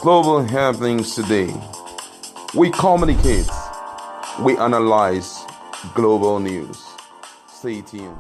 Global happenings today. We communicate, we analyze global news. Stay tuned.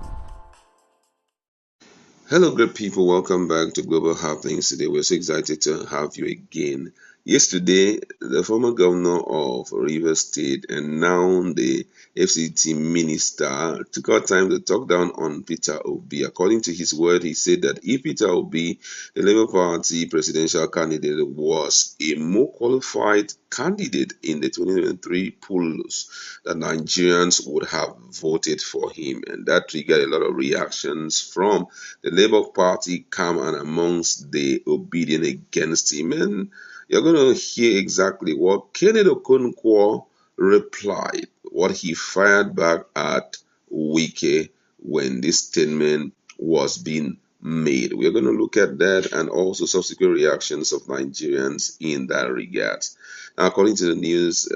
Hello, great people. Welcome back to Global Happenings. Today, we're so excited to have you again. Yesterday, the former governor of Rivers State and now the FCT minister took out time to talk down on Peter Obi. According to his word, he said that if Peter Obi, the Labour Party presidential candidate, was a more qualified candidate in the 2023 polls, that Nigerians would have voted for him. And that triggered a lot of reactions from the Labour Party camp and amongst the obedient against him. And you're going to hear exactly what Kenneth Okonkwo replied, what he fired back at Wike when this statement was being made. We're going to look at that and also subsequent reactions of Nigerians in that regard. Now, according to the news,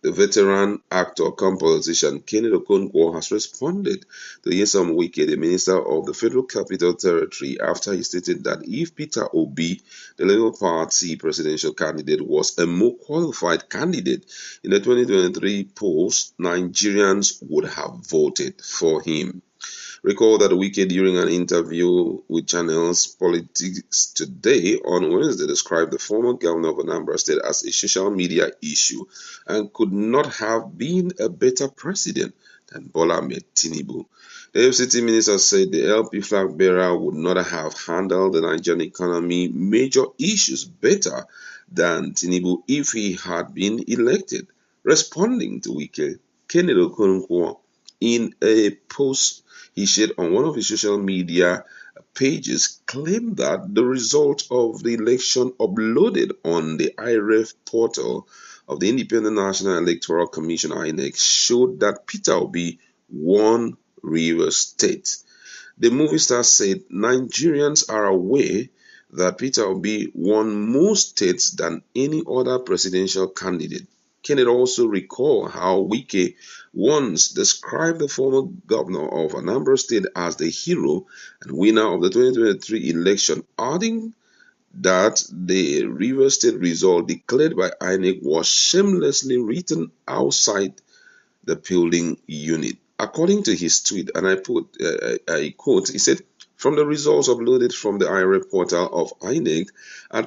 the veteran actor come politician Kenneth Okonkwo has responded to Nyesom Wike, the Minister of the Federal Capital Territory, after he stated that if Peter Obi, the Labour Party presidential candidate, was a more qualified candidate in the 2023 polls, Nigerians would have voted for him. Recall that Wike, during an interview with Channel's Politics Today on Wednesday, described the former governor of Anambra State as a social media issue and could not have been a better president than Bola Ahmed Tinubu. The FCT minister said the LP flag bearer would not have handled the Nigerian economy major issues better than Tinubu if he had been elected. Responding to Wike, Kenneth Okonkwo, in a post he shared on one of his social media pages, claimed that the result of the election uploaded on the IREF portal of the Independent National Electoral Commission (INEC) showed that Peter Obi won Rivers State. The movie star said Nigerians are aware that Peter Obi won more states than any other presidential candidate. Kenneth also recalled how Wike once described the former governor of Anambra State as the hero and winner of the 2023 election, adding that the Rivers State result declared by INEC was shamelessly written outside the polling unit. According to his tweet, and I quote, he said, "From the results uploaded from the IRA portal of INEC,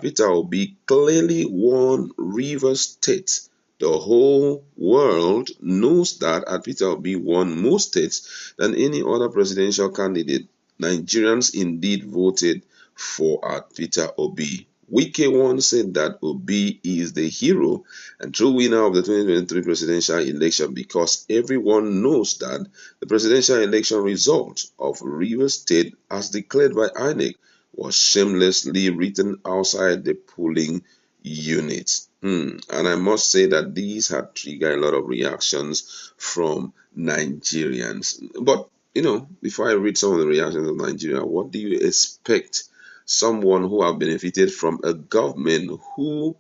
Peter Obi clearly won Rivers State. The whole world knows that Peter Obi won more states than any other presidential candidate. Nigerians indeed voted for Peter Obi." Wike once said that Obi is the hero and true winner of the 2023 presidential election because everyone knows that the presidential election result of Rivers State, as declared by INEC, was shamelessly written outside the polling unit. And I must say that these had triggered a lot of reactions from Nigerians. But, before I read some of the reactions of Nigeria, what do you expect someone who have benefited from a government who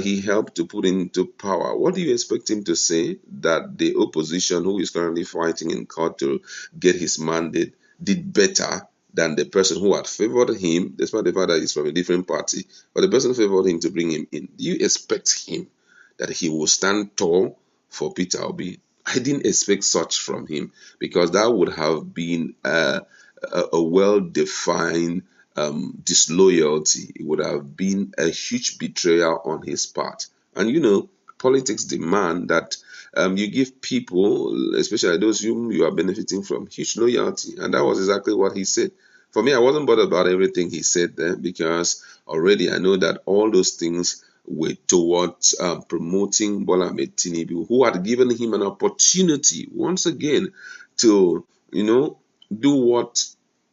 he helped to put into power? What do you expect him to say that the opposition who is currently fighting in court to get his mandate did better than the person who had favored him, despite the fact that he's from a different party, but the person favored him to bring him in? Do you expect him that he will stand tall for Peter Obi? I didn't expect such from him because that would have been a well-defined disloyalty. It would have been a huge betrayal on his part. And politics demand that you give people, especially those whom you are benefiting from, huge loyalty. And that was exactly what he said. For me, I wasn't bothered about everything he said there because already I know that all those things were towards promoting Bola Ahmed Tinubu, who had given him an opportunity once again to, do what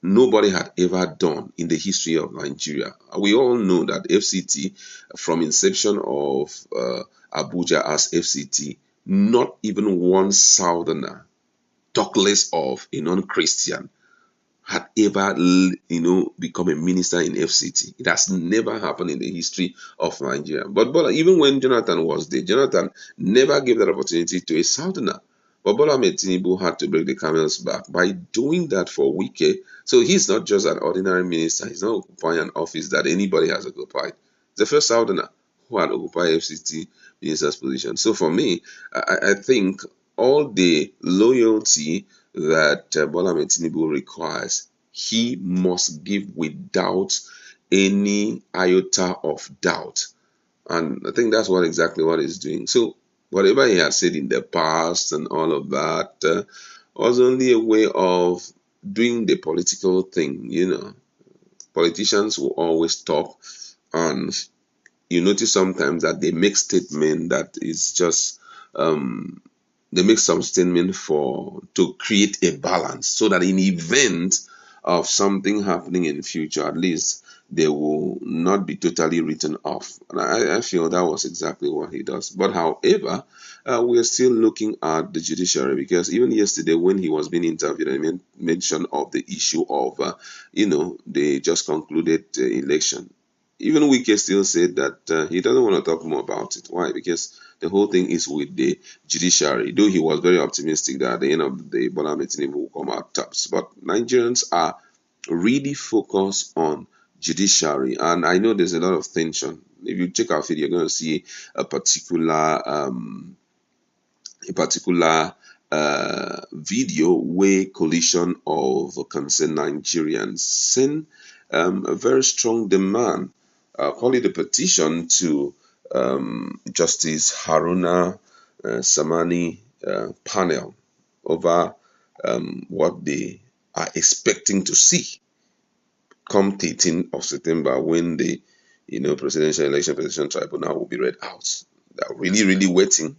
nobody had ever done in the history of Nigeria. We all know that FCT, from inception of Abuja as FCT, not even one southerner, talk less of a non-Christian, had ever, become a minister in FCT. It has never happened in the history of Nigeria. But even when Jonathan was there, Jonathan never gave that opportunity to a southerner. But Bola Ahmed Tinubu had to break the camel's back by doing that for Wike. So he's not just an ordinary minister. He's not occupying an office that anybody has occupied. The first Southerner who had occupied FCT minister's position. So for me, I think all the loyalty that Bola Ahmed Tinubu requires, he must give without any iota of doubt. And I think that's exactly what he's doing. So whatever he has said in the past and all of that was only a way of doing the political thing. Politicians will always talk, and you notice sometimes that they make statement that is just they make some statement to create a balance, so that in event of something happening in the future, at least they will not be totally written off. And I feel that was exactly what he does. But however, we are still looking at the judiciary, because even yesterday when he was being interviewed, I made mention of the issue of they just concluded the election. Even Wike still said that he doesn't want to talk more about it. Why? Because the whole thing is with the judiciary. Though he was very optimistic that at the end of the day, Bola Ahmed Tinubu will come out tops. But Nigerians are really focused on judiciary, and I know there's a lot of tension. If you check our feed, you're going to see a particular video where coalition of concerned Nigerians send a very strong demand, call it a petition to Justice Haruna Samani panel over what they are expecting to see come 13th of September, when the presidential election petition tribunal will be read out. They're really, really waiting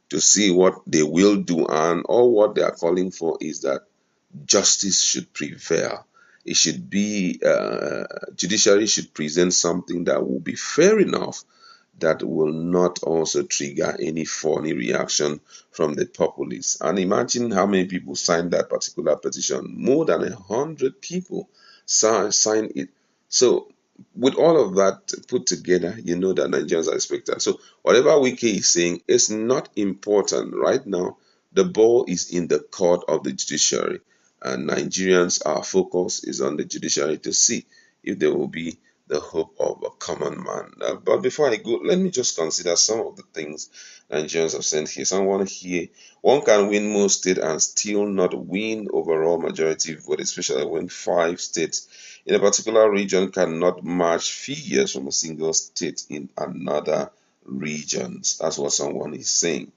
to see what they will do, and all what they are calling for is that justice should prevail. It should be judiciary should present something that will be fair enough, that will not also trigger any funny reaction from the populace. And imagine how many people signed that particular petition. More than 100 people signed it. So with all of that put together, you know that Nigerians are expectant. So whatever Wike is saying is not important right now. The ball is in the court of the judiciary, and Nigerians, our focus is on the judiciary to see if there will be the hope of a common man. But before I go, let me just consider some of the things Nigerians have sent here. Someone here, one can win most states and still not win overall majority vote, especially when 5 states in a particular region cannot match figures from a single state in another region. That's what someone is saying.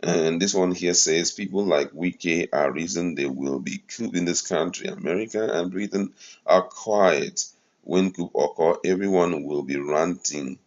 And this one here says people like Wike are reason they will be coup in this country. America and Britain are quiet. When coup occur, everyone will be ranting.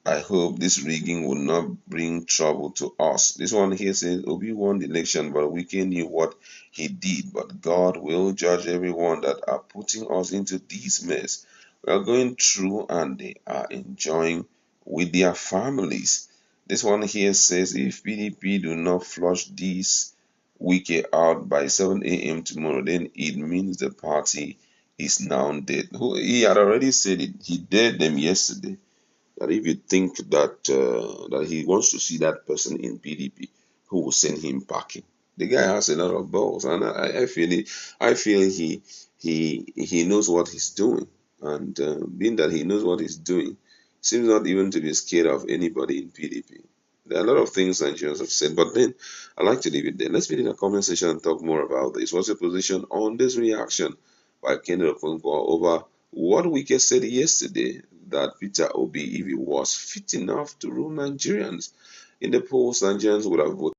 I hope this rigging will not bring trouble to us. This one here says Obi won the election, but Wike knew what he did. But God will judge everyone that are putting us into this mess. We are going through, and they are enjoying with their families. This one here says if PDP do not flush this Wike out by 7 a.m. tomorrow, then it means the party is now dead. He had already said it. He dared them yesterday, that if you think that that he wants to see that person in PDP, who will send him packing. The guy has a lot of balls, and I feel it. I feel he knows what he's doing, and being that he knows what he's doing, seems not even to be scared of anybody in PDP. There are a lot of things Nigerians have said, but then I like to leave it there. Let's be in the comment section and talk more about this. What's your position on this reaction by Kenny Okonkwo over what Wike said yesterday, that Peter Obi, if he was fit enough to rule Nigerians? In the polls, Nigerians would have voted